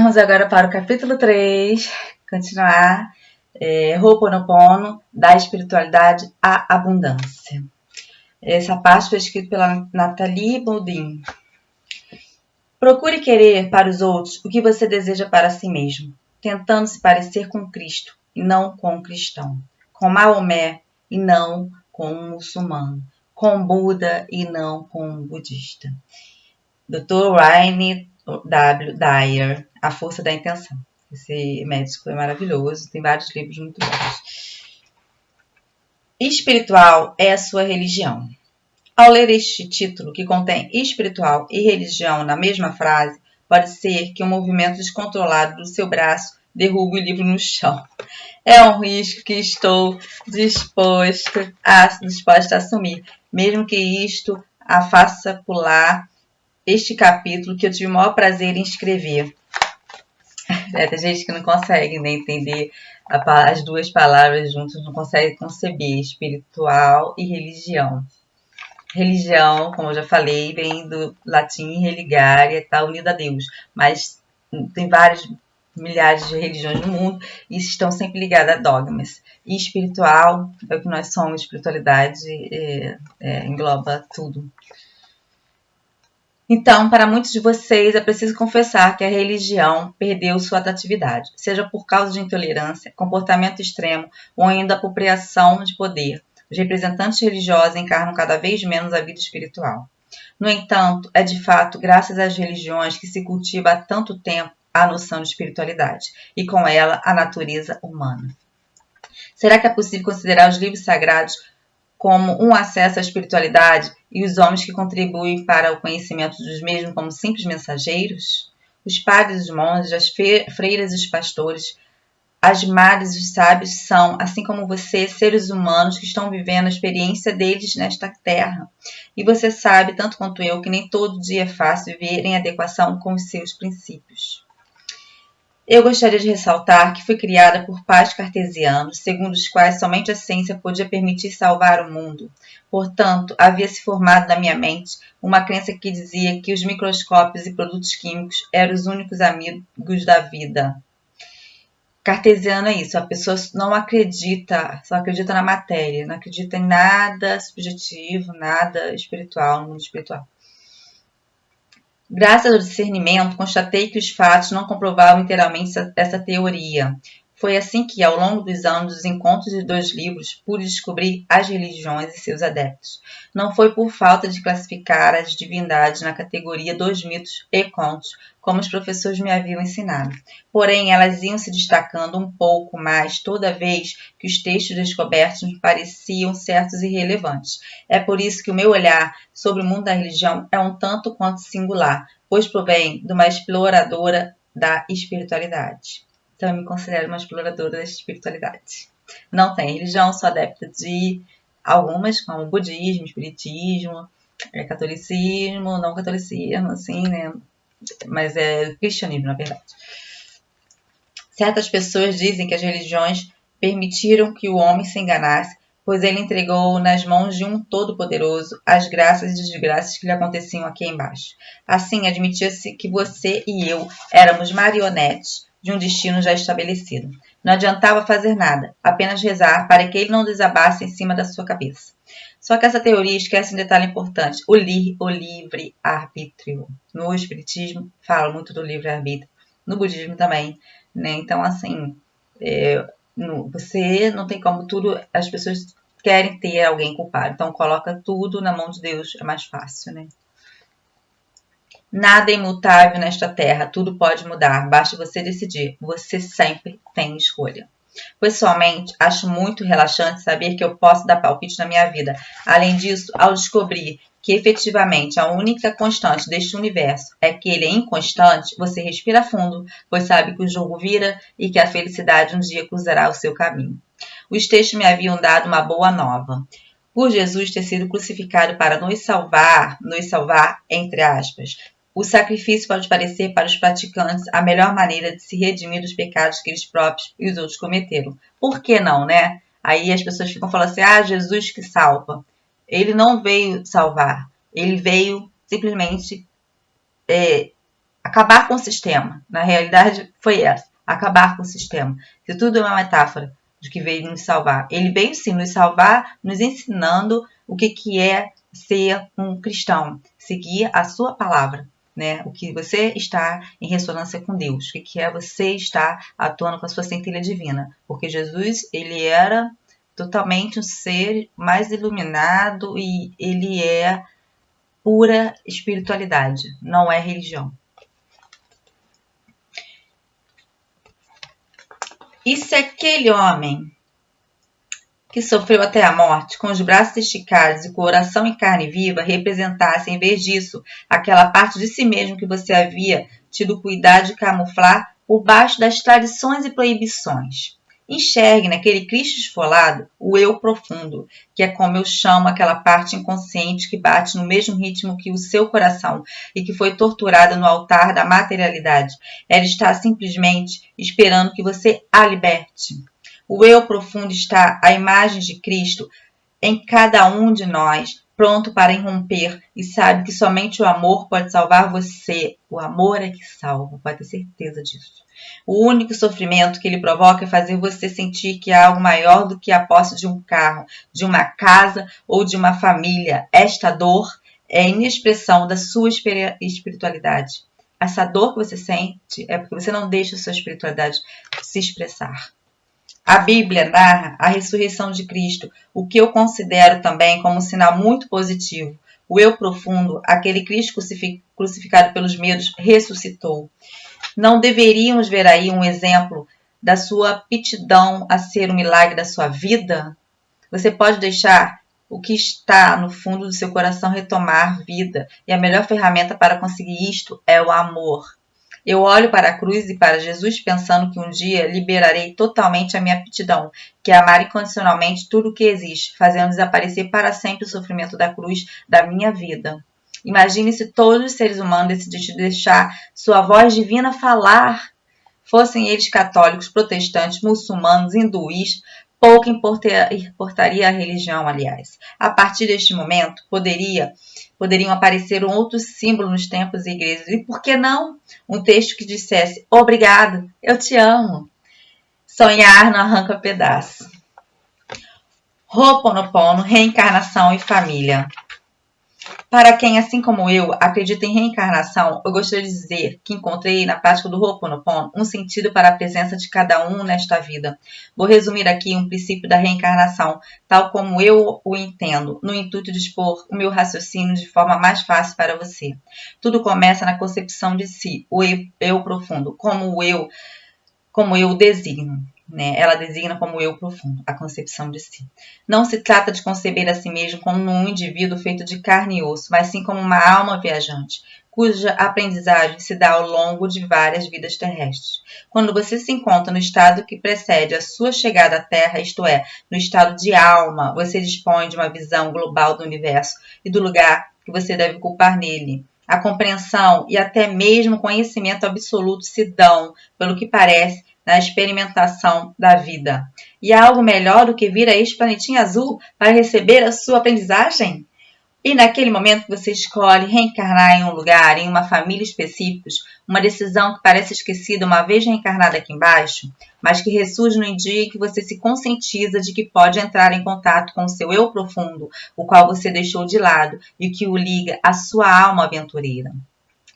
Vamos agora para o capítulo 3, continuar. Ho'oponopono, da espiritualidade à abundância. Essa parte foi escrita pela Nathalie Boudin. Procure querer para os outros o que você deseja para si mesmo, tentando se parecer com Cristo e não com o cristão, com Maomé e não com o muçulmano, com Buda e não com o budista. Dr. Ryan W. Dyer, A Força da Intenção. Esse médico é maravilhoso, tem vários livros muito bons. Espiritual é a sua religião. Ao ler este título, que contém espiritual e religião na mesma frase, pode ser que um movimento descontrolado do seu braço derrube o livro no chão. É um risco que estou disposta a assumir, mesmo que isto a faça pular este capítulo que eu tive o maior prazer em escrever. Tem gente que não consegue nem entender as duas palavras juntas, não consegue conceber espiritual e religião. Religião, como eu já falei, vem do latim religare, está unido a Deus, mas tem várias milhares de religiões no mundo e estão sempre ligadas a dogmas. E espiritual é o que nós somos, espiritualidade engloba tudo. Então, para muitos de vocês, é preciso confessar que a religião perdeu sua atratividade, seja por causa de intolerância, comportamento extremo ou ainda apropriação de poder. Os representantes religiosos encarnam cada vez menos a vida espiritual. No entanto, é de fato graças às religiões que se cultiva há tanto tempo a noção de espiritualidade, e com ela a natureza humana. Será que é possível considerar os livros sagrados como um acesso à espiritualidade e os homens que contribuem para o conhecimento dos mesmos como simples mensageiros? Os padres, os monges, as freiras e os pastores, as madres e os sábios são, assim como você, seres humanos que estão vivendo a experiência deles nesta terra. E você sabe, tanto quanto eu, que nem todo dia é fácil viver em adequação com os seus princípios. Eu gostaria de ressaltar que fui criada por pais cartesianos, segundo os quais somente a ciência podia permitir salvar o mundo. Portanto, havia se formado na minha mente uma crença que dizia que os microscópios e produtos químicos eram os únicos amigos da vida. Cartesiano é isso, a pessoa não acredita, só acredita na matéria, não acredita em nada subjetivo, nada espiritual, no mundo espiritual. Graças ao discernimento, constatei que os fatos não comprovavam inteiramente essa teoria. Foi assim que, ao longo dos anos dos encontros de dois livros, pude descobrir as religiões e seus adeptos. Não foi por falta de classificar as divindades na categoria dos mitos e contos, como os professores me haviam ensinado. Porém, elas iam se destacando um pouco mais toda vez que os textos descobertos me pareciam certos e relevantes. É por isso que o meu olhar sobre o mundo da religião é um tanto quanto singular, pois provém de uma exploradora da espiritualidade. Então, eu me considero uma exploradora da espiritualidade. Não tenho religião, sou adepta de algumas, como budismo, espiritismo, catolicismo, não catolicismo, assim, né? Mas é cristianismo, na verdade. Certas pessoas dizem que as religiões permitiram que o homem se enganasse, pois ele entregou nas mãos de um Todo-Poderoso as graças e desgraças que lhe aconteciam aqui embaixo. Assim, admitia-se que você e eu éramos marionetes de um destino já estabelecido. Não adiantava fazer nada, apenas rezar para que ele não desabasse em cima da sua cabeça. Só que essa teoria esquece um detalhe importante, o livre-arbítrio. No espiritismo, fala muito do livre-arbítrio. No budismo também, né? Então, assim, você não tem como tudo, as pessoas querem ter alguém culpado, então coloca tudo na mão de Deus, é mais fácil, né? Nada é imutável nesta terra, tudo pode mudar, basta você decidir. Você sempre tem escolha. Pessoalmente, acho muito relaxante saber que eu posso dar palpite na minha vida. Além disso, ao descobrir que efetivamente a única constante deste universo é que ele é inconstante, você respira fundo, pois sabe que o jogo vira e que a felicidade um dia cruzará o seu caminho. Os textos me haviam dado uma boa nova. Por Jesus ter sido crucificado para nos salvar, entre aspas, o sacrifício pode parecer para os praticantes a melhor maneira de se redimir dos pecados que eles próprios e os outros cometeram. Por que não, né? Aí as pessoas ficam falando assim, Jesus que salva. Ele não veio salvar, ele veio simplesmente acabar com o sistema. Na realidade, foi essa. Acabar com o sistema. Se tudo é uma metáfora de que veio nos salvar. Ele veio sim nos salvar, nos ensinando o que é ser um cristão. Seguir a sua palavra. Né? O que você está em ressonância com Deus. O que é você estar atuando com a sua centelha divina. Porque Jesus, ele era totalmente um ser mais iluminado e ele é pura espiritualidade, não é religião. E se aquele homem que sofreu até a morte, com os braços esticados e coração em carne viva, representasse, em vez disso, aquela parte de si mesmo que você havia tido cuidado de camuflar por baixo das tradições e proibições? Enxergue naquele Cristo esfolado o eu profundo, que é como eu chamo aquela parte inconsciente que bate no mesmo ritmo que o seu coração e que foi torturada no altar da materialidade. Ela está simplesmente esperando que você a liberte. O eu profundo está à imagem de Cristo em cada um de nós, pronto para irromper e sabe que somente o amor pode salvar você. O amor é que salva, pode ter certeza disso. O único sofrimento que ele provoca é fazer você sentir que há algo maior do que a posse de um carro, de uma casa ou de uma família. Esta dor é a inexpressão da sua espiritualidade. Essa dor que você sente é porque você não deixa a sua espiritualidade se expressar. A Bíblia narra a ressurreição de Cristo, o que eu considero também como um sinal muito positivo. O eu profundo, aquele Cristo crucificado pelos medos, ressuscitou. Não deveríamos ver aí um exemplo da sua aptidão a ser o milagre da sua vida? Você pode deixar o que está no fundo do seu coração retomar vida, e a melhor ferramenta para conseguir isto é o amor. Eu olho para a cruz e para Jesus pensando que um dia liberarei totalmente a minha aptidão, que é amar incondicionalmente tudo o que existe, fazendo desaparecer para sempre o sofrimento da cruz da minha vida. Imagine se todos os seres humanos decidissem deixar sua voz divina falar. Fossem eles católicos, protestantes, muçulmanos, hinduístas, pouco importaria a religião, aliás. A partir deste momento, poderiam aparecer outros símbolos nos templos e igrejas. E por que não um texto que dissesse: obrigado, eu te amo. Sonhar não arranca pedaço. Ho'oponopono, reencarnação e família. Para quem, assim como eu, acredita em reencarnação, eu gostaria de dizer que encontrei na prática do Ho'oponopono um sentido para a presença de cada um nesta vida. Vou resumir aqui um princípio da reencarnação, tal como eu o entendo, no intuito de expor o meu raciocínio de forma mais fácil para você. Tudo começa na concepção de si, o eu profundo, como eu o designo. Ela designa como eu profundo, a concepção de si. Não se trata de conceber a si mesmo como um indivíduo feito de carne e osso, mas sim como uma alma viajante, cuja aprendizagem se dá ao longo de várias vidas terrestres. Quando você se encontra no estado que precede a sua chegada à Terra, isto é, no estado de alma, você dispõe de uma visão global do universo e do lugar que você deve ocupar nele. A compreensão e até mesmo conhecimento absoluto se dão, pelo que parece, na experimentação da vida. E há algo melhor do que vir a este planetinha azul para receber a sua aprendizagem? E naquele momento que você escolhe reencarnar em um lugar, em uma família específica, uma decisão que parece esquecida uma vez reencarnada aqui embaixo, mas que ressurge no dia em que você se conscientiza de que pode entrar em contato com o seu eu profundo, o qual você deixou de lado e que o liga à sua alma aventureira.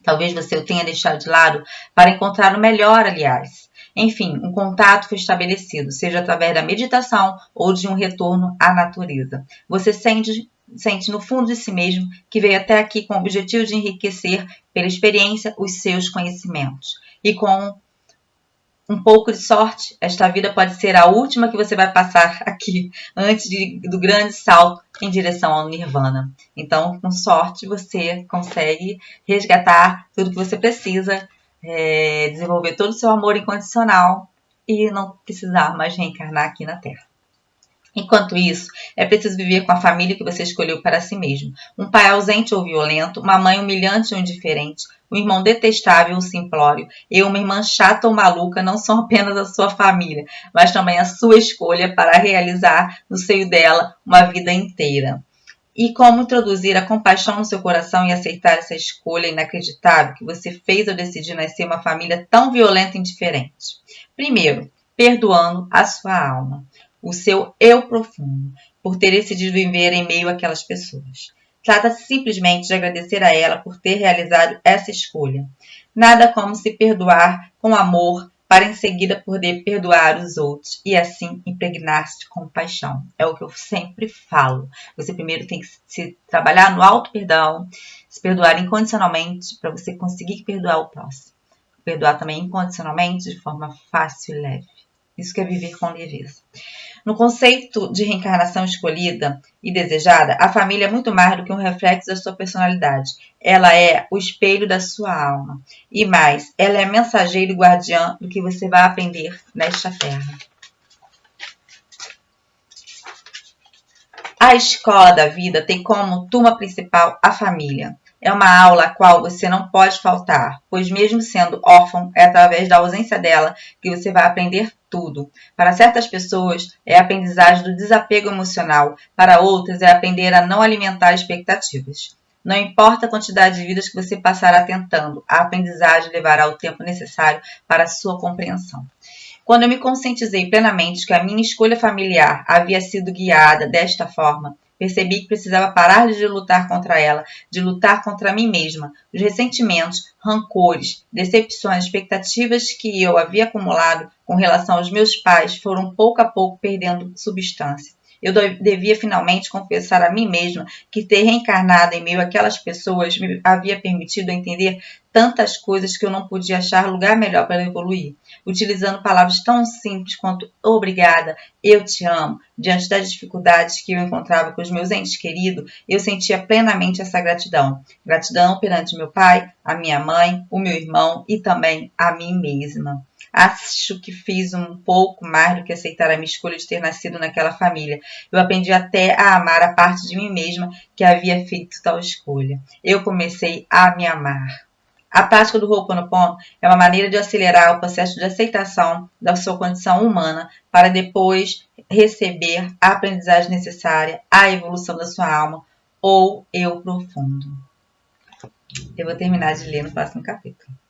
Talvez você o tenha deixado de lado para encontrar o melhor, aliás. Enfim, um contato foi estabelecido, seja através da meditação ou de um retorno à natureza. Você sente no fundo de si mesmo que veio até aqui com o objetivo de enriquecer pela experiência os seus conhecimentos. E com um pouco de sorte, esta vida pode ser a última que você vai passar aqui, antes do grande salto em direção ao Nirvana. Então, com sorte, você consegue resgatar tudo que você precisa, desenvolver todo o seu amor incondicional e não precisar mais reencarnar aqui na Terra. Enquanto isso, é preciso viver com a família que você escolheu para si mesmo. Um pai ausente ou violento, uma mãe humilhante ou indiferente, um irmão detestável ou simplório, e uma irmã chata ou maluca não são apenas a sua família, mas também a sua escolha para realizar no seio dela uma vida inteira. E como introduzir a compaixão no seu coração e aceitar essa escolha inacreditável que você fez ao decidir nascer uma família tão violenta e indiferente. Primeiro, perdoando a sua alma, o seu eu profundo, por ter decidido viver em meio àquelas pessoas. Trata-se simplesmente de agradecer a ela por ter realizado essa escolha. Nada como se perdoar com amor, para em seguida poder perdoar os outros e assim impregnar-se de compaixão. É o que eu sempre falo. Você primeiro tem que se trabalhar no auto-perdão, se perdoar incondicionalmente para você conseguir perdoar o próximo. Perdoar também incondicionalmente de forma fácil e leve. Isso que é viver com leveza. No conceito de reencarnação escolhida e desejada, a família é muito mais do que um reflexo da sua personalidade. Ela é o espelho da sua alma. E mais, ela é mensageiro e guardiã do que você vai aprender nesta terra. A escola da vida tem como turma principal a família. É uma aula a qual você não pode faltar, pois mesmo sendo órfão, é através da ausência dela que você vai aprender tudo. Para certas pessoas, é a aprendizagem do desapego emocional, para outras, é aprender a não alimentar expectativas. Não importa a quantidade de vidas que você passará tentando, a aprendizagem levará o tempo necessário para a sua compreensão. Quando eu me conscientizei plenamente que a minha escolha familiar havia sido guiada desta forma, percebi que precisava parar de lutar contra ela, de lutar contra mim mesma. Os ressentimentos, rancores, decepções, expectativas que eu havia acumulado com relação aos meus pais foram pouco a pouco perdendo substância. Eu devia finalmente confessar a mim mesma que ter reencarnado em meio àquelas pessoas me havia permitido entender tantas coisas que eu não podia achar lugar melhor para evoluir. Utilizando palavras tão simples quanto obrigada, eu te amo, diante das dificuldades que eu encontrava com os meus entes queridos, eu sentia plenamente essa gratidão. Gratidão perante meu pai, a minha mãe, o meu irmão e também a mim mesma. Acho que fiz um pouco mais do que aceitar a minha escolha de ter nascido naquela família. Eu aprendi até a amar a parte de mim mesma que havia feito tal escolha. Eu comecei a me amar. A prática do Ho'oponopono é uma maneira de acelerar o processo de aceitação da sua condição humana para depois receber a aprendizagem necessária à evolução da sua alma ou eu profundo. Eu vou terminar de ler no próximo capítulo.